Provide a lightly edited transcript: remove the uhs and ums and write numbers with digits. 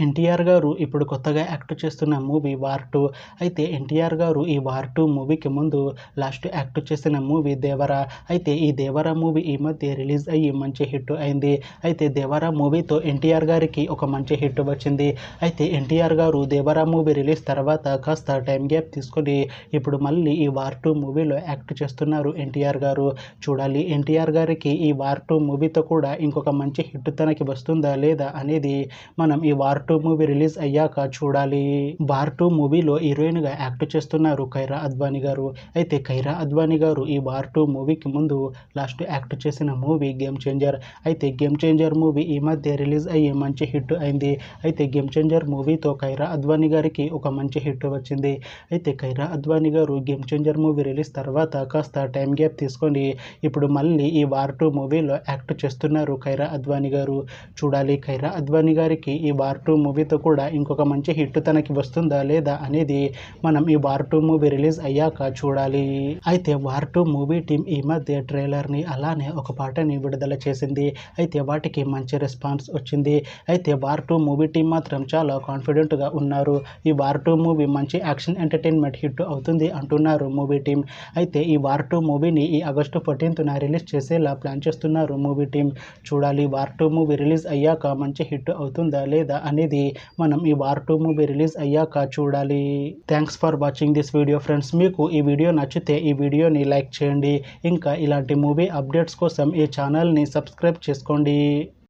ఎన్టీఆర్ గారు ఇప్పుడు కొత్తగా యాక్ట్ చేస్తున్న మూవీ వార్ 2. అయితే ఎన్టీఆర్ గారు ఈ వార్ 2 మూవీకి ముందు లాస్ట్ యాక్ట్ చేసిన మూవీ దేవరా. అయితే ఈ దేవరా మూవీ ఈ మధ్య రిలీజ్ అయ్యి మంచి హిట్ అయింది. అయితే దేవరా మూవీతో ఎన్టీఆర్ గారికి ఒక మంచి హిట్ వచ్చింది. అయితే ఎన్టీఆర్ గారు దేవరా మూవీ రిలీజ్ తర్వాత కాస్త టైం గ్యాప్ తీసుకొని ఇప్పుడు మళ్ళీ ఈ వార్ 2 మూవీలో యాక్ట్ చేస్తున్నారు ఎన్టీఆర్ గారు. చూడాలి ఎన్టీఆర్ గారికి ఈ వార్ 2 మూవీతో కూడా ఇంకొక మంచి హిట్ తనకి వస్తుందా లేదా అనేది మనం ఈ వార్ 2 మూవీ రిలీజ్ అయ్యాక చూడాలి. వార్ 2 మూవీలో హీరోయిన్ గా యాక్ట్ చేస్తున్నారు కైరా అద్వానీ గారు. అయితే కైరా అద్వానీ గారు ఈ వార్ 2 మూవీకి ముందు లాస్ట్ యాక్ట్ చేసిన మూవీ గేమ్ చేంజర్. అయితే గేమ్ చేంజర్ మూవీ ఈ మధ్య రిలీజ్ అయ్యి మంచి హిట్ అయింది. అయితే గేమ్ చేంజర్ మూవీతో కైరా అద్వానీ గారికి ఒక మంచి హిట్ వచ్చింది. అయితే కైరా అద్వానీ గారు గేమ్ చేంజర్ మూవీ రిలీజ్ తర్వాత కాస్త టైం గ్యాప్ తీసుకొని ఇప్పుడు మళ్ళీ ఈ వార్ 2 మూవీలో యాక్ట్ చేస్తున్నారు కైరా అద్వానీ గారు. చూడాలి కైరా అద్వానీ గారికి ఈ వార్ 2 మూవీతో కూడా ఇంకొక మంచి హిట్ తనకి వస్తుందా లేదా అనేది మనం ఈ వార్ 2 మూవీ రిలీజ్ అయ్యాక చూడాలి. అయితే వార్ 2 మూవీ టీం ఈ మధ్య ట్రైలర్ని అలానే ఒక పాటని విడుదల చేసింది. అయితే వాటికి మంచి రెస్పాన్స్ వచ్చింది. అయితే వార్ 2 మూవీ టీం మాత్రం చాలా కాన్ఫిడెంట్గా ఉన్నారు. ఈ వార్ 2 మూవీ మంచి యాక్షన్ ఎంటర్టైన్మెంట్ హిట్ అవుతుంది అంటున్నారు మూవీ టీం. అయితే ఈ వార్ 2 మూవీని ఈ ఆగస్టు 14న రిలీజ్ చేసేలా ప్లాన్ చేస్తున్నారు మూవీ టీం. చూడాలి వార్ 2 మూవీ రిలీజ్ అయ్యాక మంచి హిట్ అవుతుందా లేదా అనేది మనం ఈ వార్ 2 మూవీ రిలీజ్ అయ్యాక చూడాలి. Thanks for watching this video friends. మీకు ఈ వీడియో నచ్చితే ఈ వీడియోని లైక్ చేయండి. ఇంకా ఇలాంటి మూవీ అప్డేట్స్ కోసం ఈ ఛానల్ని సబ్స్క్రైబ్ చేసుకోండి.